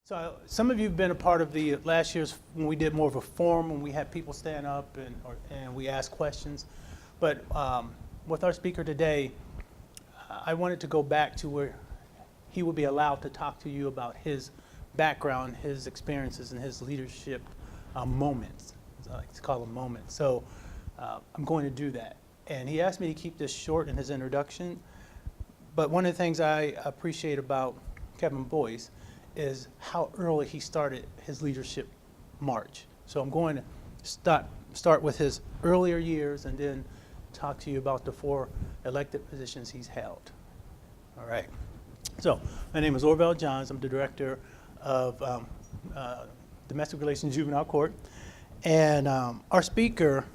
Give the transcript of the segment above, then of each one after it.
So some of you have been a part of the last year's when we did more of a forum, when we had people stand up and we asked questions. But with our speaker today, I wanted to go back to where he would be allowed to talk to you about his background, his experiences, and his leadership moments. I like to call them moments. So I'm going to do that. And he asked me to keep this short in his introduction. But one of the things I appreciate about Kevin Boyce is how early he started his leadership march. So I'm going to start with his earlier years and then talk to you about the 4 elected positions he's held. All right. So my name is Orville Johns. I'm the director of Domestic Relations Juvenile Court. And our speaker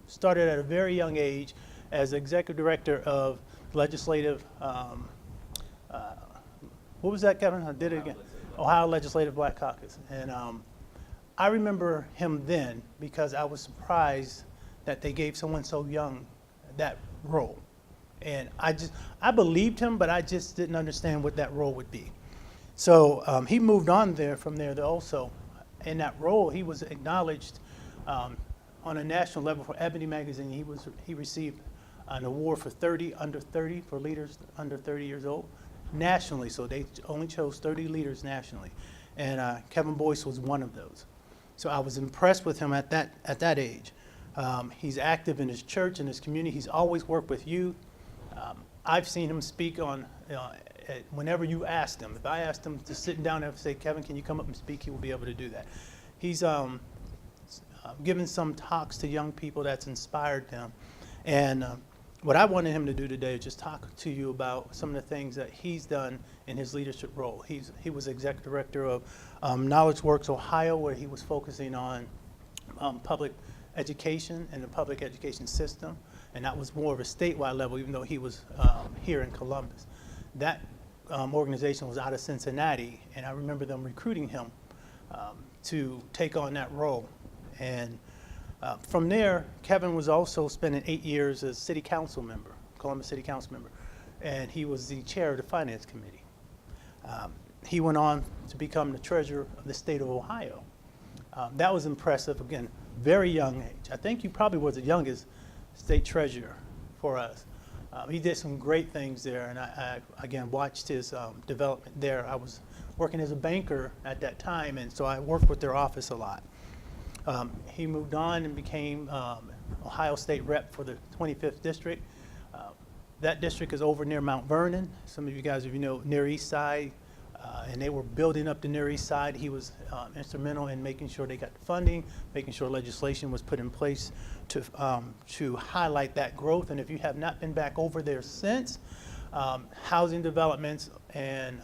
started at a very young age as executive director of legislative what was that, Kevin? I did it again. Ohio Legislative Black Caucus. And I remember him then because I was surprised that they gave someone so young that role. And I believed him, but I just didn't understand what that role would be. So he moved on from there also. In that role, he was acknowledged on a national level for Ebony Magazine. He received an award for under 30 for leaders under 30 years old. Nationally, so they only chose 30 leaders nationally, and Kevin Boyce was one of those. So I was impressed with him at that age. He's active in his church and his community. He's always worked with youth. I've seen him speak on whenever you asked him. If I asked him to sit down and say, "Kevin, can you come up and speak?" he will be able to do that. He's given some talks to young people that's inspired them, and what I wanted him to do today is just talk to you about some of the things that he's done in his leadership role. He was executive director of Knowledge Works Ohio, where he was focusing on public education and the public education system, and that was more of a statewide level, even though he was here in Columbus. That organization was out of Cincinnati, and I remember them recruiting him to take on that role. And from there, Kevin was also spending 8 years as city council member, Columbus City Council member, and he was the chair of the Finance Committee. He went on to become the treasurer of the state of Ohio. That was impressive, again, very young age. I think he probably was the youngest state treasurer for us. He did some great things there, and I again, watched his development there. I was working as a banker at that time, and so I worked with their office a lot. He moved on and became Ohio State rep for the 25th district. That district is over near Mount Vernon. Some of you guys, if you know, Near East Side, and they were building up the Near East Side. He was instrumental in making sure they got the funding, making sure legislation was put in place to highlight that growth. And if you have not been back over there since, housing developments and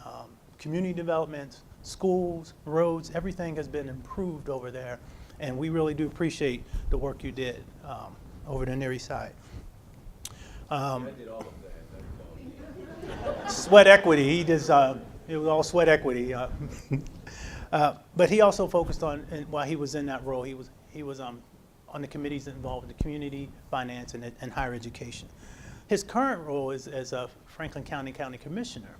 community developments, schools, roads, everything has been improved over there. And we really do appreciate the work you did over the Near East Side. I did all of that. Sweat equity. He does. It was all sweat equity. But he also focused on, and while he was in that role, he was on the committees involved in the community, finance, and higher education. His current role is as a Franklin County Commissioner.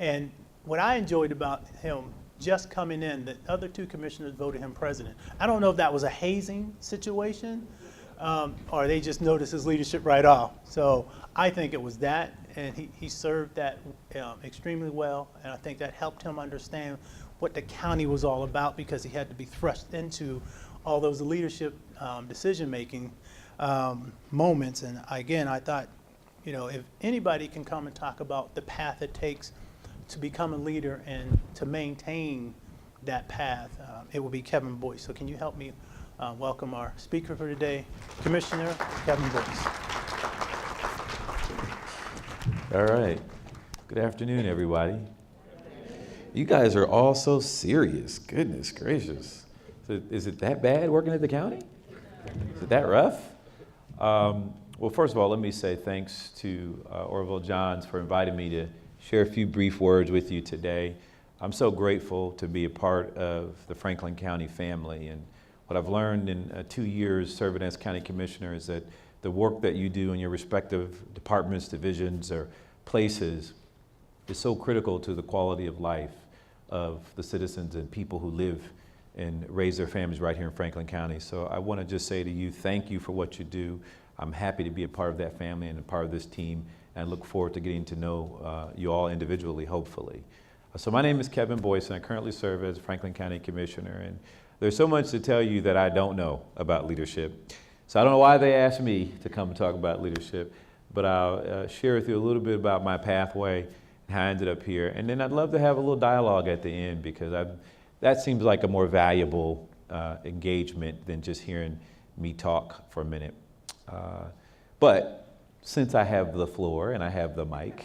And what I enjoyed about him just coming in, the other 2 commissioners voted him president. I don't know if that was a hazing situation or they just noticed his leadership right off. So I think it was that, and he served that extremely well, and I think that helped him understand what the county was all about because he had to be thrust into all those leadership decision-making moments. And again, I thought, if anybody can come and talk about the path it takes to become a leader and to maintain that path, it will be Kevin Boyce. So can you help me welcome our speaker for today, Commissioner Kevin Boyce. All right. Good afternoon, everybody. You guys are all so serious. Goodness gracious. So is it that bad working at the county? Is it that rough? Well, first of all, let me say thanks to Orville Johns for inviting me to share a few brief words with you today. I'm so grateful to be a part of the Franklin County family, and what I've learned in 2 years serving as county commissioner is that the work that you do in your respective departments, divisions, or places is so critical to the quality of life of the citizens and people who live and raise their families right here in Franklin County. So I want to just say to you, thank you for what you do. I'm happy to be a part of that family and a part of this team, and I look forward to getting to know you all individually, hopefully. So my name is Kevin Boyce, and I currently serve as Franklin County Commissioner. And there's so much to tell you that I don't know about leadership. So I don't know why they asked me to come and talk about leadership, but I'll share with you a little bit about my pathway and how I ended up here. And then I'd love to have a little dialogue at the end, because that seems like a more valuable engagement than just hearing me talk for a minute. But since I have the floor and I have the mic,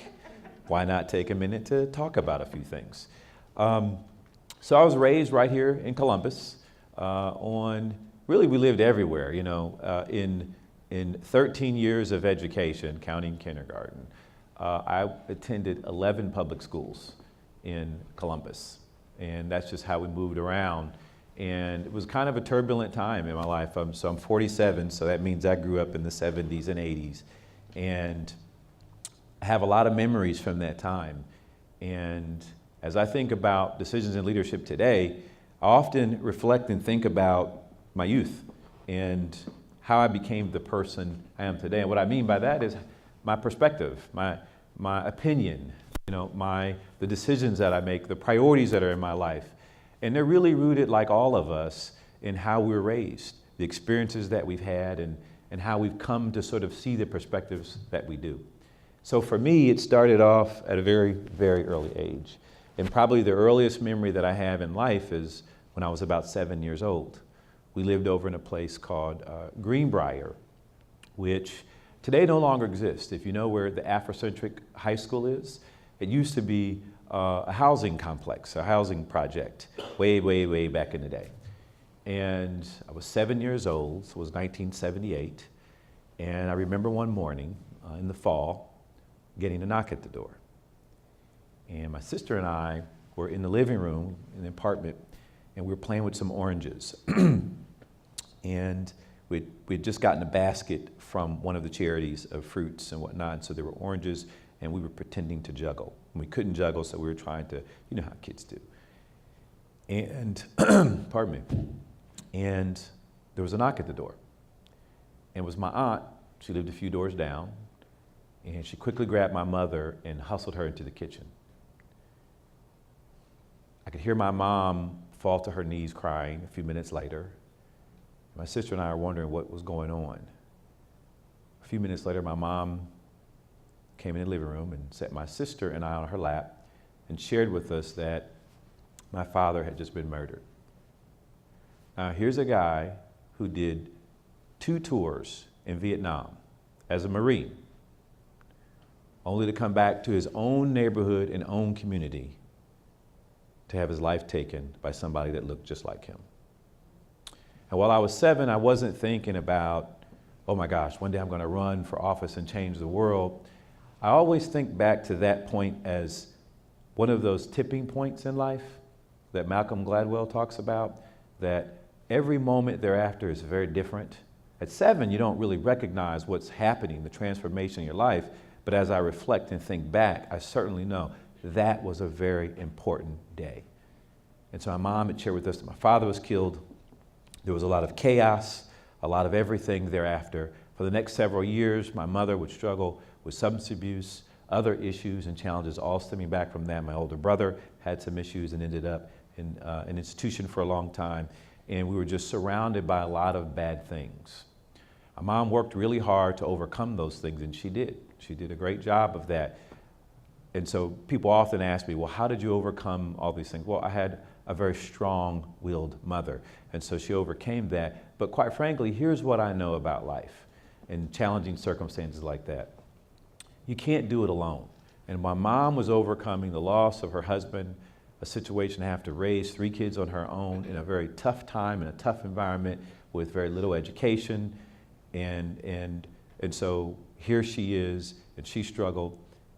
why not take a minute to talk about a few things? So I was raised right here in Columbus. Really, we lived everywhere, you know. In 13 years of education, counting kindergarten, I attended 11 public schools in Columbus. And that's just how we moved around. And it was kind of a turbulent time in my life. So I'm 47, so that means I grew up in the 70s and 80s. And I have a lot of memories from that time. And as I think about decisions in leadership today, I often reflect and think about my youth and how I became the person I am today. And what I mean by that is my perspective, my opinion, you know, the decisions that I make, the priorities that are in my life. And they're really rooted, like all of us, in how we were raised, the experiences that we've had, and how we've come to sort of see the perspectives that we do. So for me, it started off at a very, very early age. And probably the earliest memory that I have in life is when I was about 7 years old. We lived over in a place called Greenbrier, which today no longer exists. If you know where the Afrocentric High School is, it used to be a housing complex, a housing project, way, way, way back in the day. And I was 7 years old, so it was 1978. And I remember one morning in the fall, getting a knock at the door. And my sister and I were in the living room in the apartment, and we were playing with some oranges. And we'd just gotten a basket from one of the charities of fruits and whatnot, so there were oranges, and we were pretending to juggle. And we couldn't juggle, so we were trying to, you know how kids do. And, pardon me, and there was a knock at the door. And it was my aunt. She lived a few doors down, and she quickly grabbed my mother and hustled her into the kitchen. I could hear my mom fall to her knees crying a few minutes later. My sister and I were wondering what was going on. A few minutes later, my mom came in the living room and set my sister and I on her lap and shared with us that my father had just been murdered. Now, here's a guy who did 2 tours in Vietnam as a Marine, only to come back to his own neighborhood and own community to have his life taken by somebody that looked just like him. And while I was 7, I wasn't thinking about, oh my gosh, one day I'm going to run for office and change the world. I always think back to that point as one of those tipping points in life that Malcolm Gladwell talks about, that every moment thereafter is very different. At 7, you don't really recognize what's happening, the transformation in your life, but as I reflect and think back, I certainly know that was a very important day. And so my mom had shared with us that my father was killed. There was a lot of chaos, a lot of everything thereafter. For the next several years, my mother would struggle with substance abuse, other issues and challenges all stemming back from that. My older brother had some issues and ended up in an institution for a long time. And we were just surrounded by a lot of bad things. My mom worked really hard to overcome those things, and she did. She did a great job of that. And so people often ask me, well, how did you overcome all these things? Well, I had a very strong-willed mother, and so she overcame that. But quite frankly, here's what I know about life in challenging circumstances like that. You can't do it alone. And my mom was overcoming the loss of her husband, a situation to have to raise 3 kids on her own in a very tough time, in a tough environment with very little education. And so here she is, and she struggled.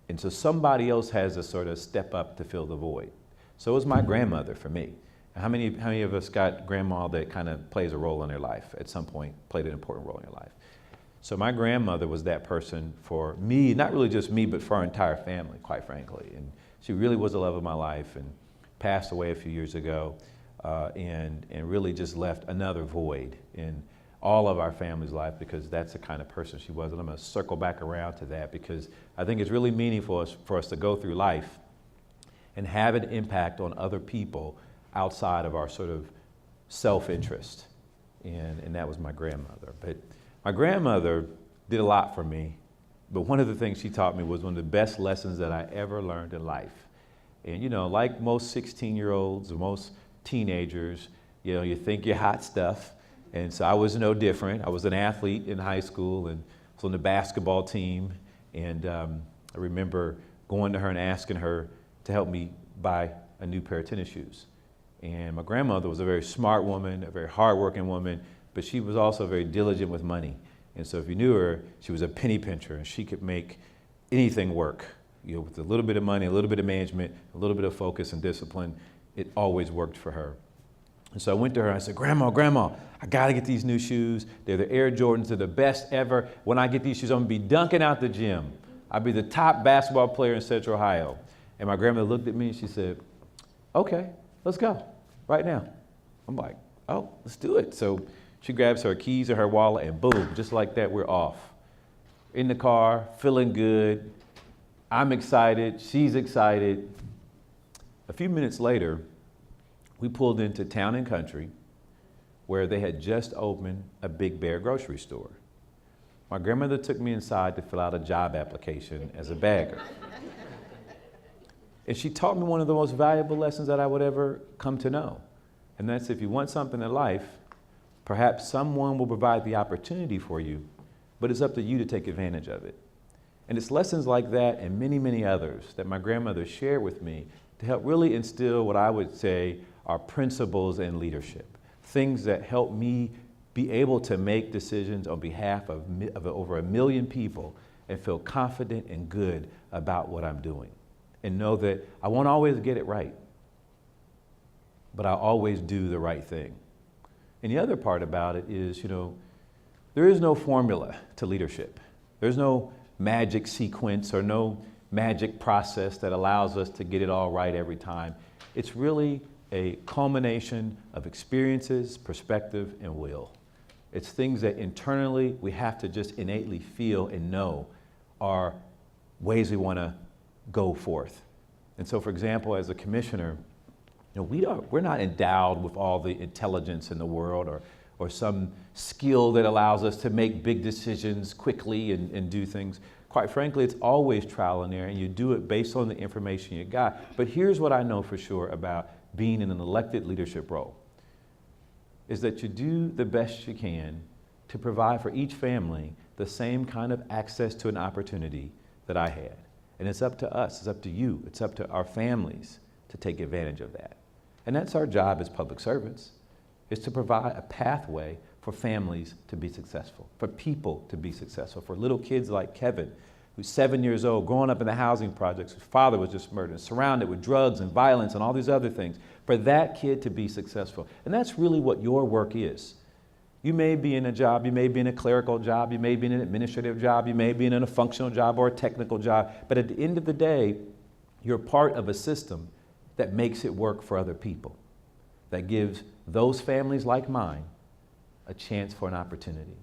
And so somebody else has to sort of step up to fill the void. So it was my grandmother for me. How many of us got grandma that kind of plays a role in their life at some point, played an important role in your life? So my grandmother was that person for me, not really just me, but for our entire family, quite frankly. And she really was the love of my life. And passed away a few years ago, and really just left another void in all of our family's life, because that's the kind of person she was. And I'm going to circle back around to that, because I think it's really meaningful for us to go through life and have an impact on other people outside of our sort of self-interest. And that was my grandmother. But my grandmother did a lot for me, but one of the things she taught me was one of the best lessons that I ever learned in life. And you know, like most 16-year-olds or most teenagers, you know, you think you're hot stuff. And so I was no different. I was an athlete in high school and was on the basketball team. And I remember going to her and asking her to help me buy a new pair of tennis shoes. And my grandmother was a very smart woman, a very hardworking woman, but she was also very diligent with money. And so if you knew her, she was a penny pincher, and she could make anything work. You know, with a little bit of money, a little bit of management, a little bit of focus and discipline, it always worked for her. And so I went to her and I said, Grandma, I gotta get these new shoes. They're the Air Jordans, they're the best ever. When I get these shoes, I'm gonna be dunking out the gym. I'll be the top basketball player in Central Ohio. And my grandmother looked at me and she said, okay, let's go, right now. I'm like, oh, let's do it. So she grabs her keys and her wallet, and boom, just like that, we're off. In the car, feeling good. I'm excited, she's excited. A few minutes later, we pulled into Town and Country, where they had just opened a Big Bear grocery store. My grandmother took me inside to fill out a job application as a bagger. And she taught me one of the most valuable lessons that I would ever come to know. And that's, if you want something in life, perhaps someone will provide the opportunity for you, but it's up to you to take advantage of it. And it's lessons like that and many, many others that my grandmother shared with me to help really instill what I would say are principles in leadership, things that help me be able to make decisions on behalf of over 1 million people and feel confident and good about what I'm doing. And know that I won't always get it right, but I always do the right thing. And the other part about it is, you know, there is no formula to leadership. There's no magic sequence or no magic process that allows us to get it all right every time. It's really a culmination of experiences, perspective, and will. It's things that internally we have to just innately feel and know are ways we want to go forth. And so, for example, as a commissioner, you know, we're not endowed with all the intelligence in the world or some skill that allows us to make big decisions quickly and do things. Quite frankly, it's always trial and error, and you do it based on the information you got. But here's what I know for sure about being in an elected leadership role, is that you do the best you can to provide for each family the same kind of access to an opportunity that I had. And it's up to us, it's up to you, it's up to our families to take advantage of that. And that's our job as public servants, is to provide a pathway for families to be successful, for people to be successful, for little kids like Kevin, who's 7 years old, growing up in the housing projects, whose father was just murdered, surrounded with drugs and violence and all these other things, for that kid to be successful. And that's really what your work is. You may be in a job, you may be in a clerical job, you may be in an administrative job, you may be in a functional job or a technical job, but at the end of the day, you're part of a system that makes it work for other people, that gives those families like mine a chance for an opportunity.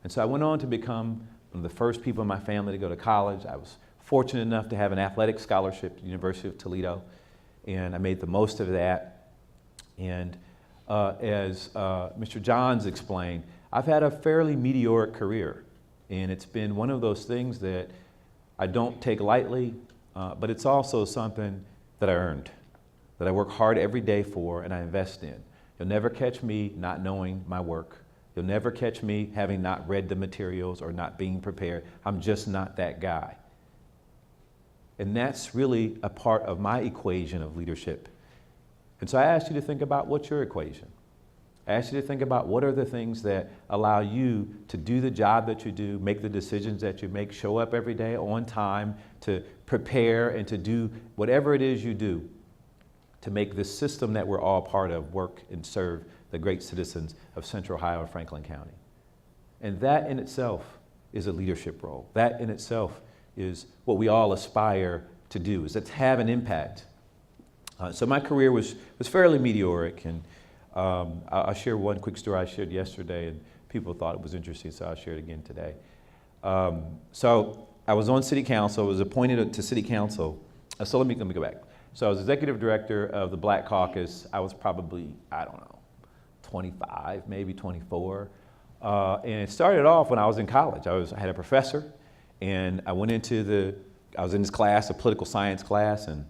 And so I went on to become one of the first people in my family to go to college. I was fortunate enough to have an athletic scholarship at the University of Toledo, and I made the most of that. And as Mr. Johns explained, I've had a fairly meteoric career, and it's been one of those things that I don't take lightly, but it's also something that I earned, that I work hard every day for and I invest in. You'll never catch me not knowing my work. You'll never catch me having not read the materials or not being prepared. I'm just not that guy. And that's really a part of my equation of leadership. And so I asked you to think about what's your equation. I asked you to think about what are the things that allow you to do the job that you do, make the decisions that you make, show up every day on time, to prepare and to do whatever it is you do to make this system that we're all part of work and serve the great citizens of Central Ohio and Franklin County. And that in itself is a leadership role. That in itself is what we all aspire to do, is to have an impact So my career was fairly meteoric, and I'll share one quick story I shared yesterday, and people thought it was interesting, so I'll share it again today. So I was on city council. I was appointed to city council. So let me go back. So I was executive director of the Black Caucus. I was probably, I don't know, 25, maybe 24. And it started off when I was in college. I had a professor, and I was in this class, a political science class, and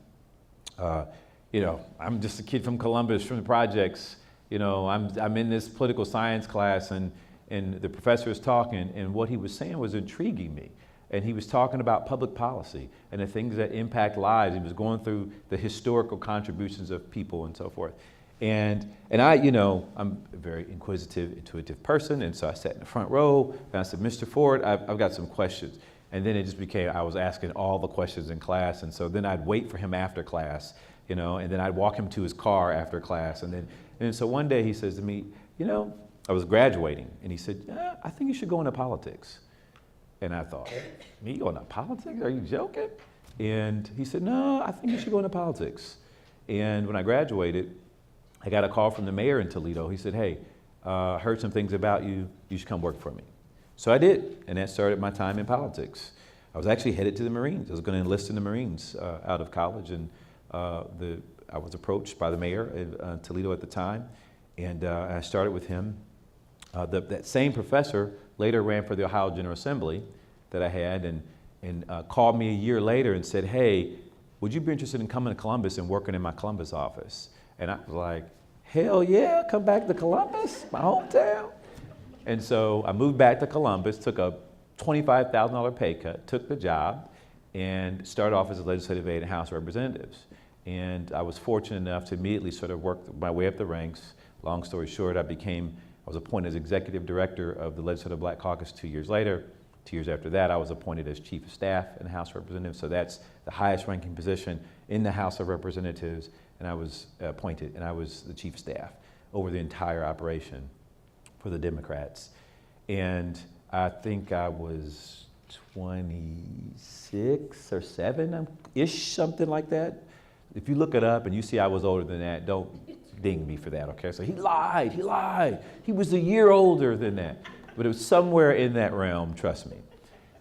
I'm just a kid from Columbus, from the projects. I'm in this political science class, and the professor was talking, and what he was saying was intriguing me. And he was talking about public policy and the things that impact lives. He was going through the historical contributions of people and so forth. And I'm a very inquisitive, intuitive person, and so I sat in the front row, and I said, Mr. Ford, I've got some questions. And then it just became, I was asking all the questions in class, and so then I'd wait for him after class, and then I'd walk him to his car after class. And so one day he says to me, I was graduating, and he said, I think you should go into politics. And I thought, me going into politics? Are you joking? And he said, no, I think you should go into politics. And when I graduated, I got a call from the mayor in Toledo. He said, hey, I heard some things about you. You should come work for me. So I did, and that started my time in politics. I was actually headed to the Marines. I was going to enlist in the Marines out of college, and I was approached by the mayor in Toledo at the time, and I started with him. That same professor later ran for the Ohio General Assembly that I had, and called me a year later and said, hey, would you be interested in coming to Columbus and working in my Columbus office? And I was like, hell yeah, come back to Columbus, my hometown. And so I moved back to Columbus, took a $25,000 pay cut, took the job, and started off as a legislative aide in House of Representatives. And I was fortunate enough to immediately sort of work my way up the ranks. Long story short, I was appointed as executive director of the Legislative Black Caucus 2 years later. 2 years after that, I was appointed as chief of staff in the House of Representatives. So that's the highest ranking position in the House of Representatives. And I was appointed, and I was the chief of staff over the entire operation for the Democrats. And I think I was 26 or 7-ish, something like that. If you look it up and you see I was older than that, don't ding me for that, okay? So he lied. He was a year older than that. But it was somewhere in that realm, trust me.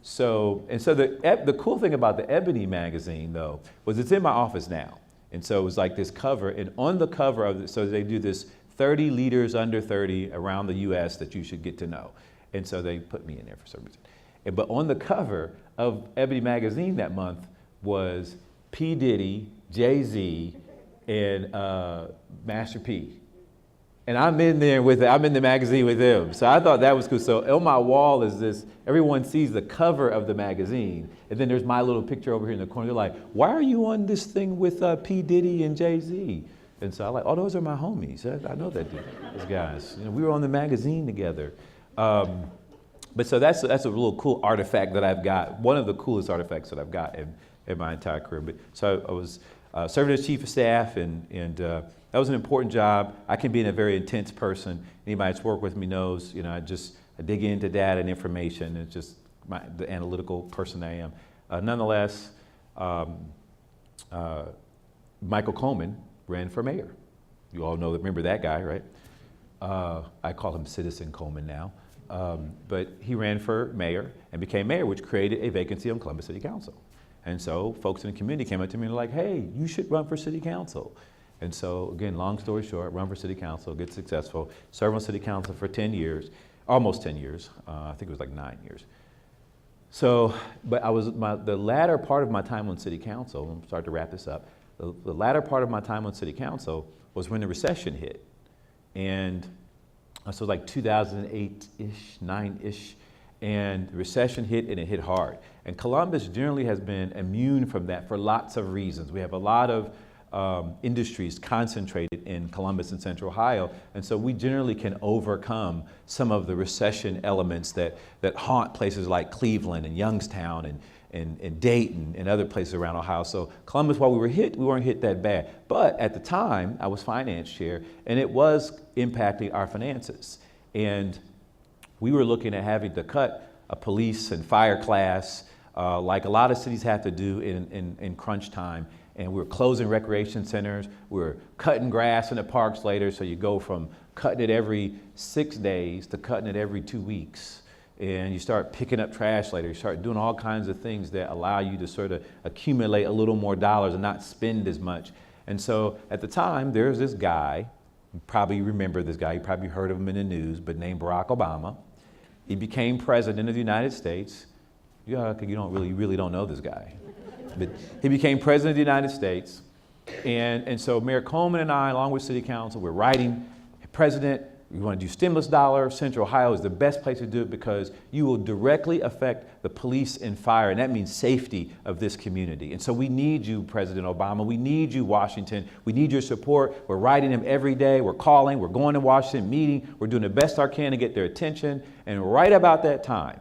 So the cool thing about the Ebony magazine, though, was it's in my office now. And so it was like this cover, and on the cover of it, so they do this 30 leaders under 30 around the U.S. that you should get to know. And so they put me in there for some reason. But on the cover of Ebony magazine that month was P. Diddy, Jay-Z, and Master P. And I'm in there with it. I'm in the magazine with them. So I thought that was cool. So on my wall is this, everyone sees the cover of the magazine, and then there's my little picture over here in the corner. They're like, why are you on this thing with P. Diddy and Jay-Z? And so I'm like, oh, those are my homies. I know that dude, those guys. We were on the magazine together. But so that's a little cool artifact that I've got, one of the coolest artifacts that I've got in my entire career. But so I was serving as chief of staff, and that was an important job. I can be a very intense person. Anybody that's worked with me knows, I dig into data and information. It's just the analytical person I am. Nonetheless, Michael Coleman ran for mayor. You all remember that guy, right? I call him Citizen Coleman now. But he ran for mayor and became mayor, which created a vacancy on Columbus City Council. And so folks in the community came up to me and were like, hey, you should run for city council. And so again, long story short, run for city council, get successful, serve on city council for 10 years, almost 10 years. I think it was like 9 years. So, but the latter part of my time on city council, I'm starting to wrap this up, the latter part of my time on city council was when the recession hit. And so it was like 2008-ish, 9-ish, and the recession hit, and it hit hard. And Columbus generally has been immune from that for lots of reasons. We have a lot of industries concentrated in Columbus and Central Ohio, and so we generally can overcome some of the recession elements that haunt places like Cleveland and Youngstown and Dayton and other places around Ohio. So Columbus, while we weren't hit that bad. But at the time, I was finance chair, and it was impacting our finances. And we were looking at having to cut a police and fire class, like a lot of cities have to do in crunch time. and we're closing recreation centers. We're cutting grass in the parks later, so you go from cutting it every 6 days to cutting it every 2 weeks. And you start picking up trash later. You start doing all kinds of things that allow you to sort of accumulate a little more dollars and not spend as much. And so at the time, there's this guy, you probably remember this guy, you probably heard of him in the news, but named Barack Obama. He became president of the United States. Yeah, you don't really don't know this guy. But he became president of the United States. And so Mayor Coleman and I, along with City Council, we're writing, President, we want to do stimulus dollars. Central Ohio is the best place to do it because you will directly affect the police and fire, and that means safety of this community. And so we need you, President Obama. We need you, Washington. We need your support. We're writing them every day. We're calling. We're going to Washington, meeting. We're doing the best I can to get their attention. And right about that time,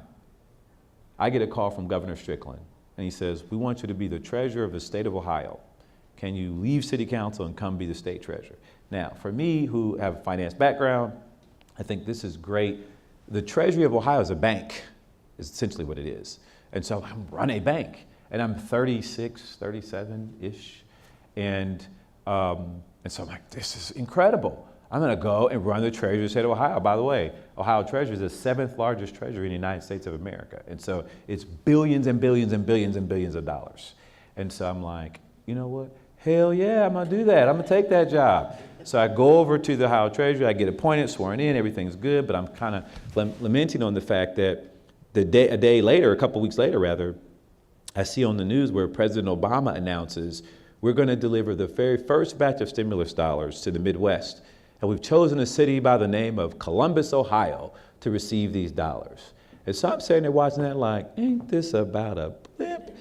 I get a call from Governor Strickland, and he says, we want you to be the treasurer of the state of Ohio. Can you leave City Council and come be the state treasurer? Now, for me, who have a finance background, I think this is great. The Treasury of Ohio is a bank, is essentially what it is. And so I'm running a bank, and I'm 36, 37-ish. And so I'm like, this is incredible. I'm gonna go and run the Treasury of the state of Ohio. By the way, Ohio Treasury is the 7th largest treasury in the United States of America. And so it's billions and billions and billions and billions of dollars. And so I'm like, you know what? Hell yeah, I'm gonna do that. I'm gonna take that job. So I go over to the Ohio Treasury, I get appointed, sworn in, everything's good, but I'm kind of lamenting on the fact that a couple weeks later rather, I see on the news where President Obama announces we're gonna deliver the very first batch of stimulus dollars to the Midwest. And we've chosen a city by the name of Columbus, Ohio, to receive these dollars. And so I'm sitting there watching that like, ain't this about a blip?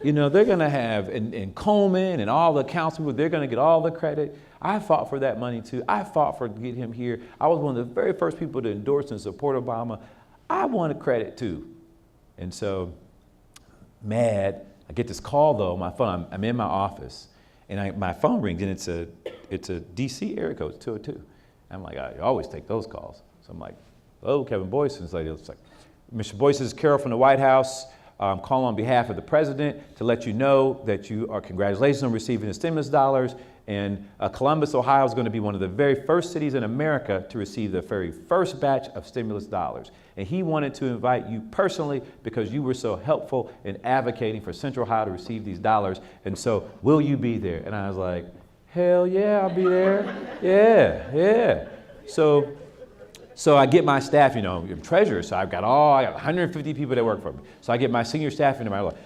You know, they're gonna have, and Coleman and all the council people, they're gonna get all the credit. I fought for that money too. I fought for get him here. I was one of the very first people to endorse and support Obama. I wanted credit too. And so, mad, I get this call though, my phone, I'm in my office, and my phone rings, and it's a DC area code, it's 202. I'm like, I always take those calls. So I'm like, hello, Kevin Boyce. And it's like, Mr. Boyce, this is Carol from the White House. I'm calling on behalf of the president to let you know that congratulations on receiving the stimulus dollars. And Columbus, Ohio is going to be one of the very first cities in America to receive the very first batch of stimulus dollars. And he wanted to invite you personally because you were so helpful in advocating for Central Ohio to receive these dollars. And so, will you be there? And I was like, hell yeah, I'll be there. Yeah. So I get my staff, I'm treasurer, so I got 150 people that work for me. So I get my senior staff in there, I'm like,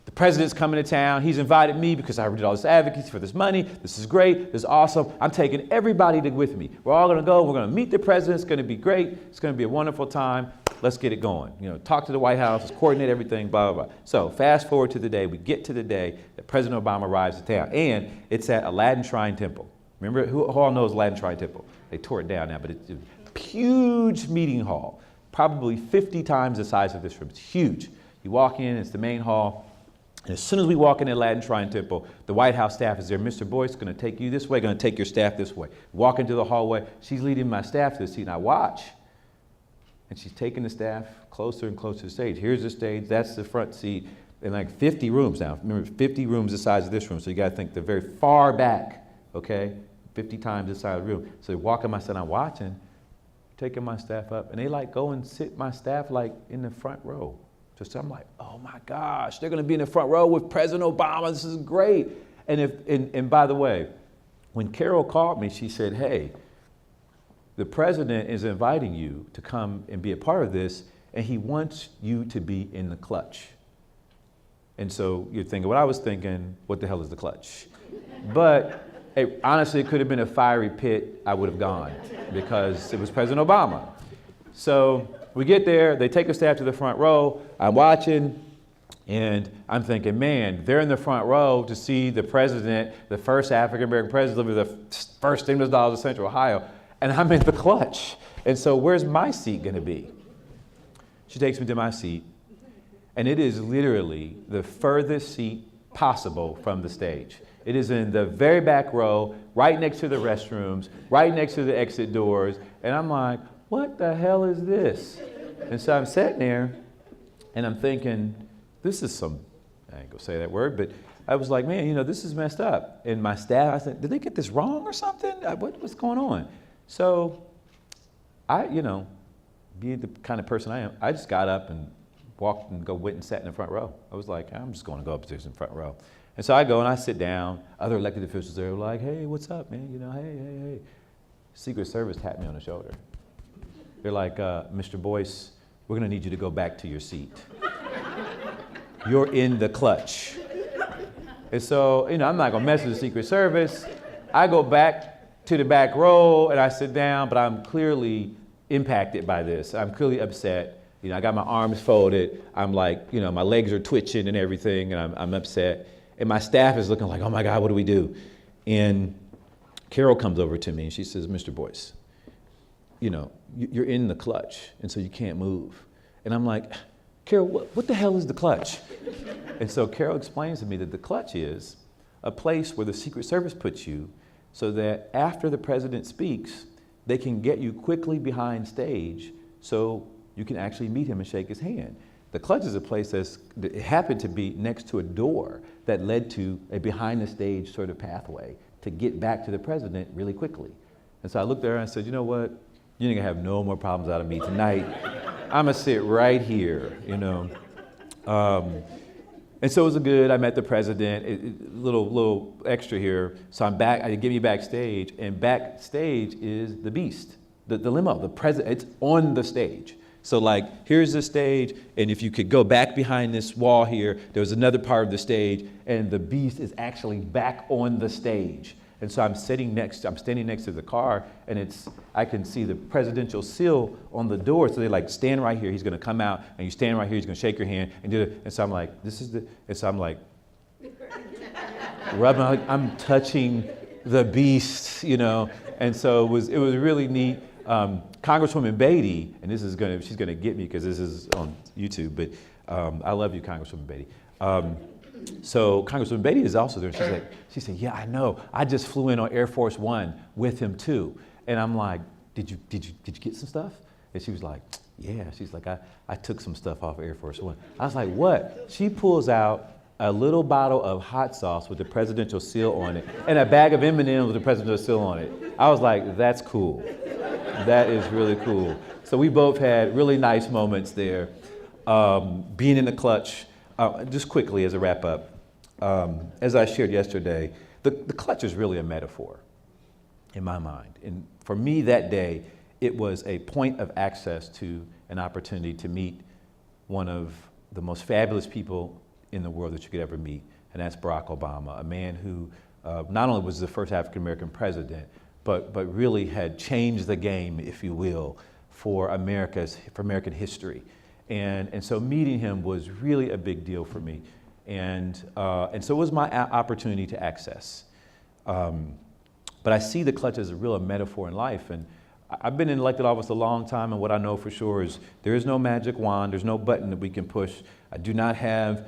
the president's coming to town. He's invited me because I did all this advocacy for this money. This is great. This is awesome. I'm taking everybody with me. We're all going to go. We're going to meet the president. It's going to be great. It's going to be a wonderful time. Let's get it going. Talk to the White House. Let's coordinate everything, blah, blah, blah. So fast forward to the day. We get to the day that President Obama arrives to town. And it's at Aladdin Shrine Temple. Remember, who all knows Aladdin Shrine Temple? They tore it down now, but it's a huge meeting hall, probably 50 times the size of this room. It's huge. You walk in, it's the main hall. And as soon as we walk in Aladdin Shrine Temple, the White House staff is there. Mr. Boyce, going to take you this way, going to take your staff this way. Walk into the hallway. She's leading my staff to the seat, and I watch. And she's taking the staff closer and closer to the stage. Here's the stage. That's the front seat. And like 50 rooms now. Remember, 50 rooms the size of this room. So you got to think the very far back, okay? 50 times the size of the room. So walking my staff, I'm watching, taking my staff up. And they go and sit my staff in the front row. So I'm like, oh my gosh, they're going to be in the front row with President Obama. This is great. And by the way, when Carol called me, she said, hey, the president is inviting you to come and be a part of this, and he wants you to be in the clutch. And so you're thinking, what I was thinking, what the hell is the clutch? But honestly, it could have been a fiery pit. I would have gone because it was President Obama. So we get there, they take the staff to the front row, I'm watching, and I'm thinking, man, they're in the front row to see the president, the first African-American president, deliver the first stimulus dollars of Central Ohio, and I'm in the clutch. And so where's my seat gonna be? She takes me to my seat, and it is literally the furthest seat possible from the stage. It is in the very back row, right next to the restrooms, right next to the exit doors, and I'm like, what the hell is this? And so I'm sitting there and I'm thinking, this is some I ain't gonna say that word, but I was like, man, this is messed up. And my staff, I said, did they get this wrong or something? What's going on? So I, being the kind of person I am, I just got up and went and sat in the front row. I was like, I'm just going to go upstairs in the front row. And so I go and I sit down. Other elected officials there were like, hey, what's up, man? Hey. Secret Service tapped me on the shoulder. They're like, Mr. Boyce, we're going to need you to go back to your seat. You're in the clutch. And so, I'm not going to mess with the Secret Service. I go back to the back row and I sit down, but I'm clearly impacted by this. I'm clearly upset. I got my arms folded. I'm like, my legs are twitching and everything, and I'm upset. And my staff is looking like, oh my God, what do we do? And Carol comes over to me and she says, Mr. Boyce, you're in the clutch, and so you can't move. And I'm like, Carol, what the hell is the clutch? And so Carol explains to me that the clutch is a place where the Secret Service puts you so that after the president speaks, they can get you quickly behind stage so you can actually meet him and shake his hand. The clutch is a place it happened to be next to a door that led to a behind the stage sort of pathway to get back to the president really quickly. And so I looked there and I said, you know what? You're gonna have no more problems out of me tonight. I'm gonna sit right here, And so it was I met the president, little extra here. So I'm back, they get me backstage, and backstage is the beast, the limo, the president, it's on the stage. So here's the stage, and if you could go back behind this wall here, there was another part of the stage, and the beast is actually back on the stage. And so I'm standing next to the car, and I can see the presidential seal on the door. So they're stand right here, he's gonna come out, and you stand right here, he's gonna shake your hand, and do it. And so I'm like, rubbing, I'm touching the beast, And so it was really neat. Congresswoman Beatty, and she's gonna get me because this is on YouTube, but I love you, Congresswoman Beatty. So Congresswoman Beatty is also there. She said, yeah, I know. I just flew in on Air Force One with him too. And I'm like, did you get some stuff? And she was like, yeah. She's like, I took some stuff off of Air Force One. I was like, what? She pulls out a little bottle of hot sauce with the presidential seal on it and a bag of M&Ms with the presidential seal on it. I was like, that's cool. That is really cool. So we both had really nice moments there. Being in the clutch, just quickly as a wrap up, as I shared yesterday, the clutch is really a metaphor in my mind. And for me that day, it was a point of access to an opportunity to meet one of the most fabulous people in the world that you could ever meet, and that's Barack Obama, a man who not only was the first African-American president, but really had changed the game, if you will, for American history. And so meeting him was really a big deal for me. And so it was my opportunity to access. But I see the clutch as a real metaphor in life. And I've been in elected office a long time, and what I know for sure is there is no magic wand, there's no button that we can push. I do not have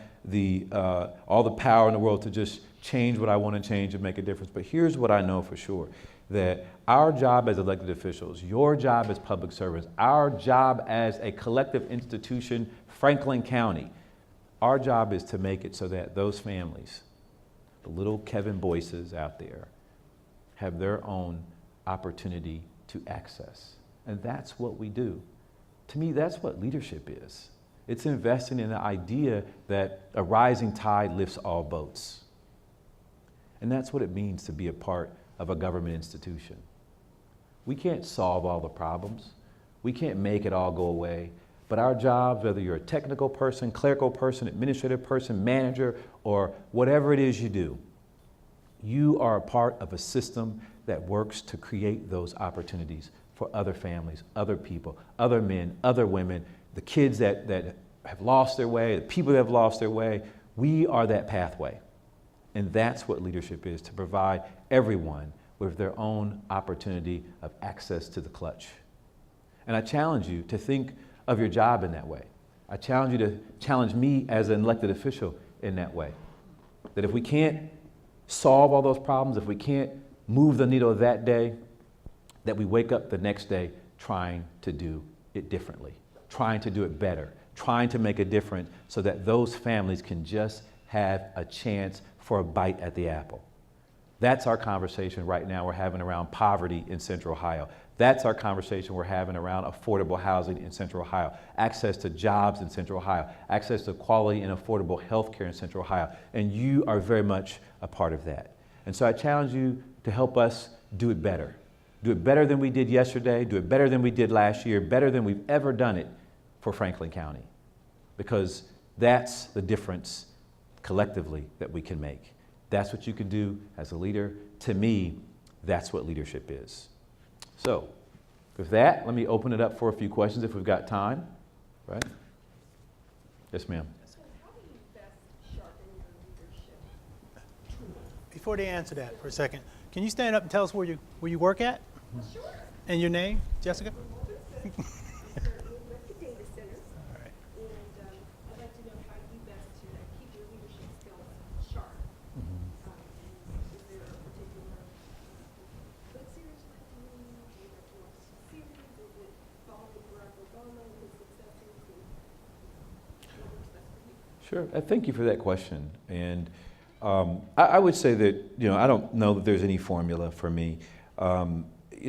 all the power in the world to just change what I want to change and make a difference. But here's what I know for sure, that our job as elected officials, your job as public servants, our job as a collective institution, Franklin County, our job is to make it so that those families, the little Kevin Boyces out there, have their own opportunity to access. And that's what we do. To me, that's what leadership is. It's investing in the idea that a rising tide lifts all boats. And that's what it means to be a part of a government institution. We can't solve all the problems. We can't make it all go away. But our jobs, whether you're a technical person, clerical person, administrative person, manager, or whatever it is you do, you are a part of a system that works to create those opportunities for other families, other people, other men, other women, the kids that have lost their way, the people that have lost their way. We are that pathway. And that's what leadership is, to provide everyone with their own opportunity of access to the clutch. And I challenge you to think of your job in that way. I challenge you to challenge me as an elected official in that way. That if we can't solve all those problems, if we can't move the needle that day, that we wake up the next day trying to do it differently, trying to do it better, trying to make a difference so that those families can just have a chance for a bite at the apple. That's our conversation right now we're having around poverty in Central Ohio. That's our conversation we're having around affordable housing in Central Ohio, access to jobs in Central Ohio, access to quality and affordable health care in Central Ohio. And you are very much a part of that. And so I challenge you to help us do it better. Do it better than we did yesterday, do it better than we did last year, better than we've ever done it for Franklin County. Because that's the difference collectively that we can make. That's what you can do as a leader. To me, that's what leadership is. So, with that, let me open it up for a few questions if we've got time. Right? Yes, ma'am. So how do you best sharpen your leadership? Before they answer that for a second, can you stand up and tell us where you work at? Sure. And your name, Jessica? With the data centers. All right. And I'd like to know how you best to keep your leadership skills sharp. And is there a particular book series you like to read? Do you like to watch series? Is it following Barack Obama and his successes? And what works best for you? Sure. Thank you for that question. And I would say that, I don't know that there's any formula for me.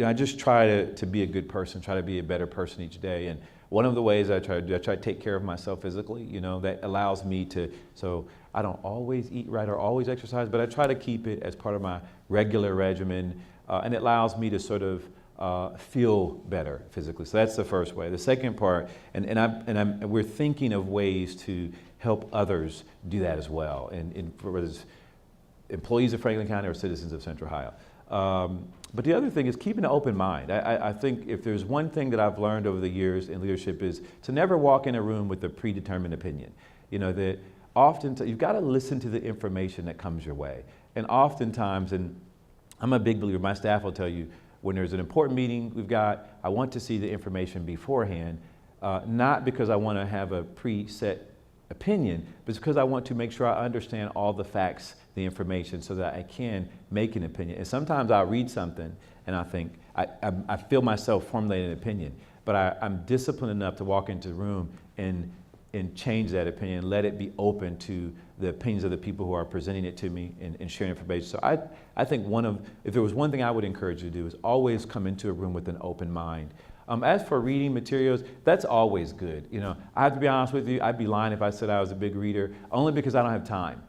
I just try to be a good person, try to be a better person each day. And one of the ways I try to do, I try to take care of myself physically, that allows me so I don't always eat right or always exercise, but I try to keep it as part of my regular regimen. And it allows me to sort of feel better physically. So that's the first way. The second part, we're thinking of ways to help others do that as well, and whether it's employees of Franklin County or citizens of Central Ohio. But the other thing is keeping an open mind. I think if there's one thing that I've learned over the years in leadership is to never walk in a room with a predetermined opinion. That often you've got to listen to the information that comes your way. And oftentimes, and I'm a big believer, my staff will tell you, when there's an important meeting we've got, I want to see the information beforehand, not because I want to have a preset opinion, but it's because I want to make sure I understand all the facts, the information, so that I can make an opinion. And sometimes I'll read something and I think, I feel myself formulating an opinion, but I'm disciplined enough to walk into the room and change that opinion, let it be open to the opinions of the people who are presenting it to me and sharing information. So I think if there was one thing I would encourage you to do is always come into a room with an open mind. As for reading materials, that's always good. I have to be honest with you, I'd be lying if I said I was a big reader, only because I don't have time.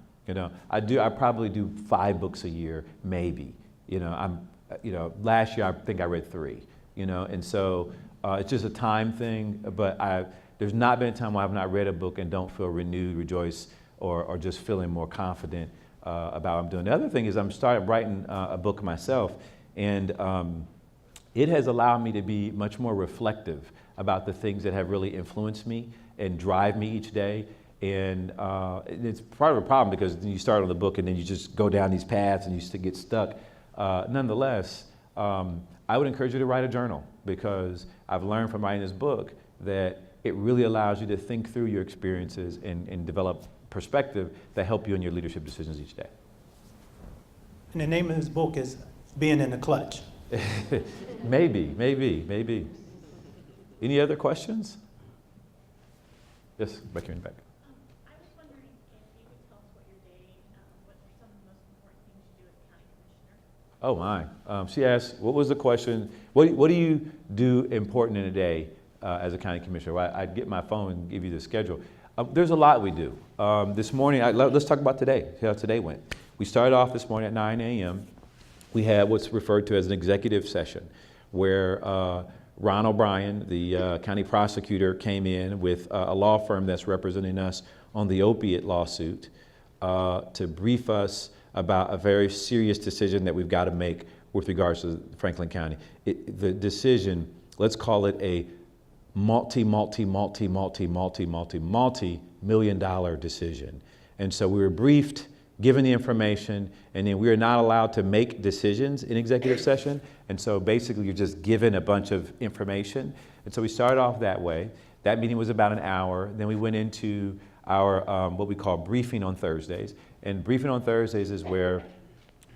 I probably do 5 books a year, maybe. Last year I think I read 3. And so it's just a time thing. But there's not been a time where I've not read a book and don't feel renewed, rejoiced, or just feeling more confident about what I'm doing. The other thing is I'm started writing a book myself, and it has allowed me to be much more reflective about the things that have really influenced me and drive me each day. And it's part of a problem because you start on the book and then you just go down these paths and you get stuck. Nonetheless, I would encourage you to write a journal, because I've learned from writing this book that it really allows you to think through your experiences and develop perspective that help you in your leadership decisions each day. And the name of this book is Being in the Clutch. Maybe. Any other questions? Yes, back here in the back. I was wondering if you could tell us what your day, what are some of the most important things you do as a county commissioner? Oh my. She asked, what was the question? What do you do important in a day as a county commissioner? Well, I'd get my phone and give you the schedule. There's a lot we do. This morning, let's talk about today, see how today went. We started off this morning at 9 a.m. We had what's referred to as an executive session, where Ron O'Brien, the county prosecutor, came in with a law firm that's representing us on the opiate lawsuit to brief us about a very serious decision that we've got to make with regards to Franklin County. The decision, let's call it a multi-million-dollar decision. And so we were briefed, given the information, and then we are not allowed to make decisions in executive session. And so basically you're just given a bunch of information. And so we started off that way. That meeting was about an hour. Then we went into our what we call briefing on Thursdays. And briefing on Thursdays is where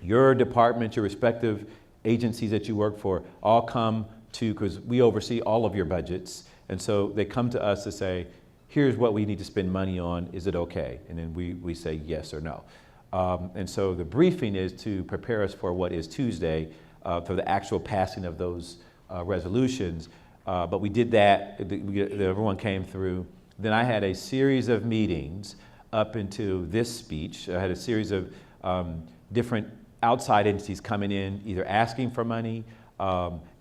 your department, your respective agencies that you work for, all come to, because we oversee all of your budgets. And so they come to us to say, here's what we need to spend money on, is it okay? And then we say yes or no. And so the briefing is to prepare us for what is Tuesday, for the actual passing of those resolutions. But we did that, everyone came through. Then I had a series of meetings up into this speech. I had a series of different outside entities coming in, either asking for money,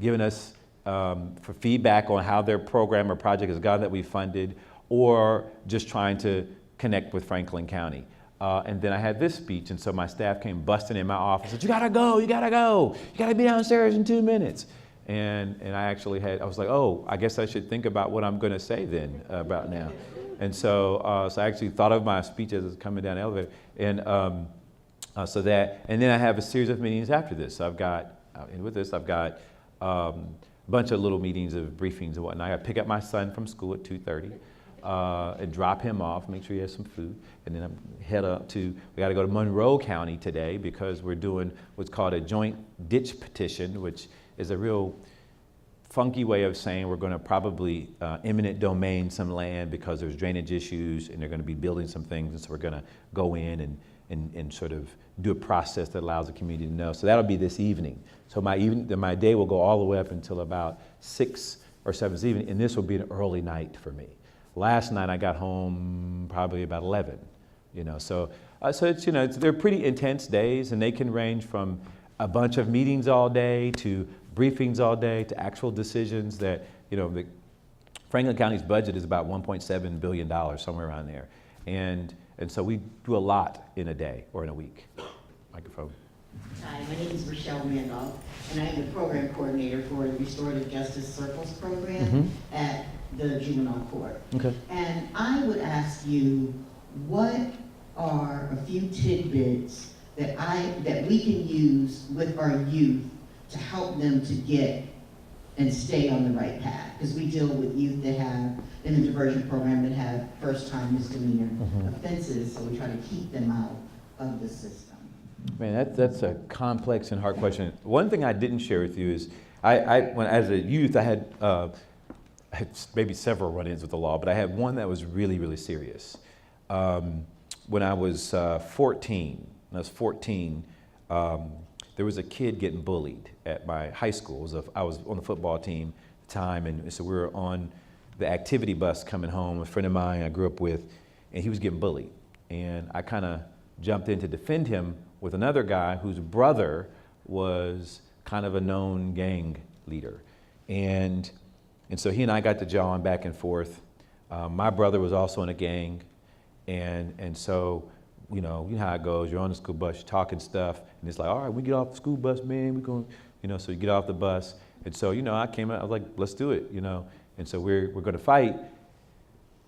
giving us for feedback on how their program or project has gone that we funded, or just trying to connect with Franklin County. And then I had this speech, and so my staff came busting in my office and said, you gotta go, you gotta be downstairs in 2 minutes. And I was like, oh, I guess I should think about what I'm gonna say then about now. And so I actually thought of my speech as I was coming down the elevator. And and then I have a series of meetings after this. So I've got a bunch of little meetings of briefings and whatnot. I got to pick up my son from school at 2:30 and drop him off, make sure he has some food. And then we got to go to Monroe County today because we're doing what's called a joint ditch petition, which is a real funky way of saying we're going to probably eminent domain some land because there's drainage issues and they're going to be building some things. And so we're going to go in and sort of do a process that allows the community to know. So that'll be this evening. So my day will go all the way up until about 6 or 7 this evening, and this will be an early night for me. Last night I got home probably about 11, So it's, they're pretty intense days, and they can range from a bunch of meetings all day to briefings all day to actual decisions that, the Franklin County's budget is about $1.7 billion, somewhere around there. And so we do a lot in a day or in a week. Microphone. Hi, my name is Rochelle Randolph, and I'm the program coordinator for the Restorative Justice Circles program at the juvenile court. Okay. And I would ask you, what are a few tidbits that we can use with our youth to help them to get and stay on the right path? Because we deal with youth that have, in the diversion program, that have first-time misdemeanor offenses, so we try to keep them out of the system. Man, that's a complex and hard question. One thing I didn't share with you is, when as a youth, I had maybe several run-ins with the law, but I had one that was really, really serious. When I was 14, there was a kid getting bullied at my high school. I was on the football team at the time, and so we were on the activity bus coming home. A friend of mine I grew up with, and he was getting bullied. And I kind of jumped in to defend him with another guy whose brother was kind of a known gang leader. And so he and I got to jawing back and forth. My brother was also in a gang. And so, you know how it goes. You're on the school bus, you're talking stuff, and it's like, all right, we get off the school bus, man. We're going, so you get off the bus. And so, I came out, I was like, let's do it, And so we're going to fight.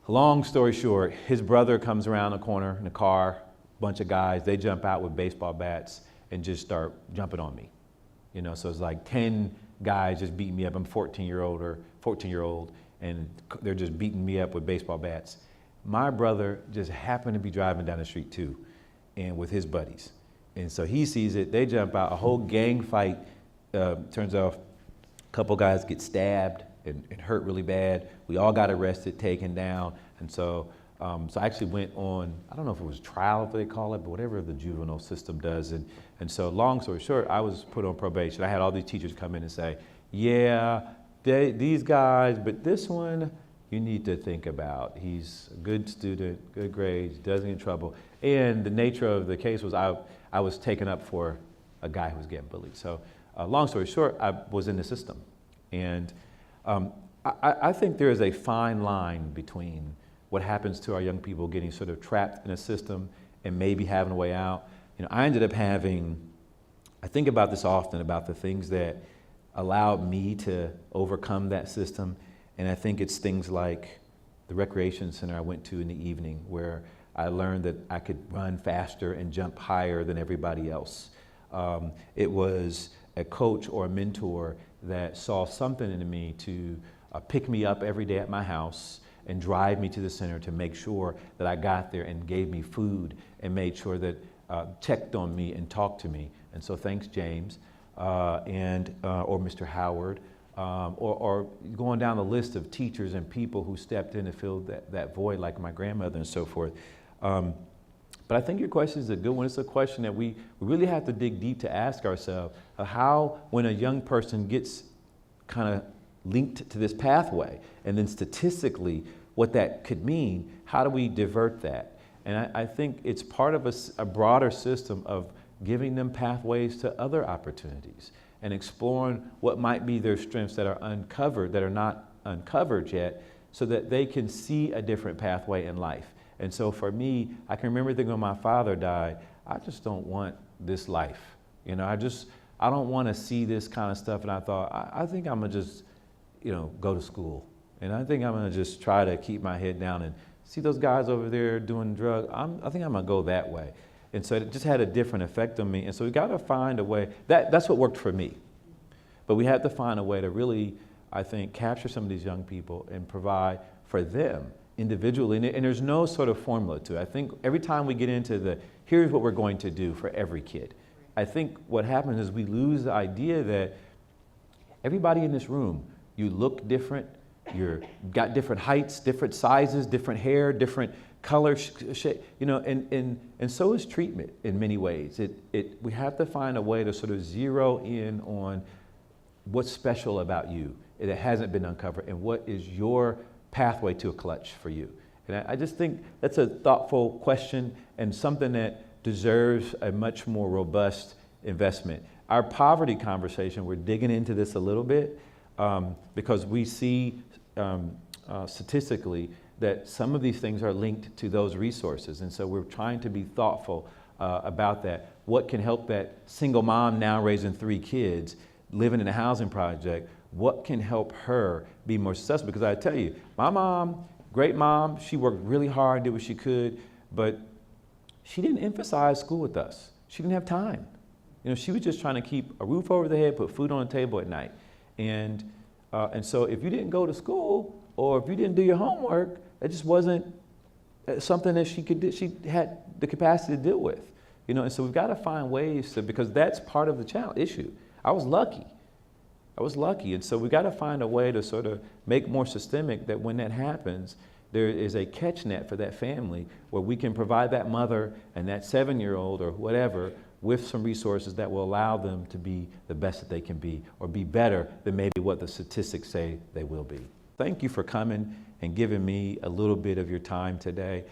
Long story short, his brother comes around the corner in a car, bunch of guys, they jump out with baseball bats and just start jumping on me. So it's like 10 guys just beating me up. I'm 14-year-old, and they're just beating me up with baseball bats. My brother just happened to be driving down the street too, and with his buddies. And so he sees it, they jump out, a whole gang fight. Turns out a couple guys get stabbed and hurt really bad. We all got arrested, taken down. And so I actually went on, I don't know if it was trial, if they call it, but whatever the juvenile system does. And so long story short, I was put on probation. I had all these teachers come in and say, yeah, these guys, but this one, you need to think about. He's a good student, good grades, doesn't get in trouble. And the nature of the case was I was taken up for a guy who was getting bullied. So long story short, I was in the system. And I think there is a fine line between what happens to our young people getting sort of trapped in a system and maybe having a way out. I ended up I think about this often, about the things that allowed me to overcome that system. And I think it's things like the recreation center I went to in the evening, where I learned that I could run faster and jump higher than everybody else. It was a coach or a mentor that saw something in me to pick me up every day at my house and drive me to the center to make sure that I got there, and gave me food and made sure that checked on me and talked to me. And so thanks, James, or Mr. Howard. or going down the list of teachers and people who stepped in to fill that void, like my grandmother and so forth. But I think your question is a good one. It's a question that we really have to dig deep to ask ourselves how, when a young person gets kind of linked to this pathway, and then statistically what that could mean, how do we divert that? And I think it's part of a broader system of giving them pathways to other opportunities and exploring what might be their strengths that are uncovered, that are not uncovered yet, so that they can see a different pathway in life. And so for me, I can remember thinking when my father died, I just don't want this life. You know, I don't want to see this kind of stuff. And I thought, I think I'm gonna just, go to school. And I think I'm gonna just try to keep my head down and see those guys over there doing drugs. I think I'm gonna go that way. And so it just had a different effect on me. And so we gotta find a way, that's what worked for me. But we have to find a way to really, I think, capture some of these young people and provide for them individually. And there's no sort of formula to it. I think every time we get into here's what we're going to do for every kid, I think what happens is we lose the idea that everybody in this room, you look different, you've got different heights, different sizes, different hair, different color, shape, and so is treatment in many ways. We have to find a way to sort of zero in on what's special about you that hasn't been uncovered and what is your pathway to a clutch for you. And I just think that's a thoughtful question and something that deserves a much more robust investment. Our poverty conversation, we're digging into this a little bit because we see statistically that some of these things are linked to those resources. And so we're trying to be thoughtful about that. What can help that single mom now raising 3 kids, living in a housing project, what can help her be more successful? Because I tell you, my mom, great mom, she worked really hard, did what she could, but she didn't emphasize school with us. She didn't have time. She was just trying to keep a roof over the head, put food on the table at night. And so if you didn't go to school or if you didn't do your homework, that just wasn't something that she could do. She had the capacity to deal with. And so we've got to find ways to, because that's part of the issue. I was lucky. And so we got to find a way to sort of make more systemic that when that happens, there is a catch net for that family where we can provide that mother and that 7-year-old or whatever with some resources that will allow them to be the best that they can be or be better than maybe what the statistics say they will be. Thank you for coming and giving me a little bit of your time today.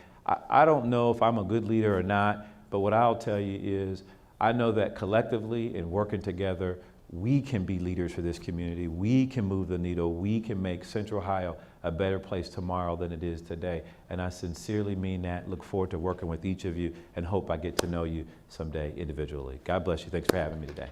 I don't know if I'm a good leader or not, but what I'll tell you is I know that collectively and working together, we can be leaders for this community. We can move the needle. We can make Central Ohio a better place tomorrow than it is today. And I sincerely mean that. Look forward to working with each of you and hope I get to know you someday individually. God bless you. Thanks for having me today.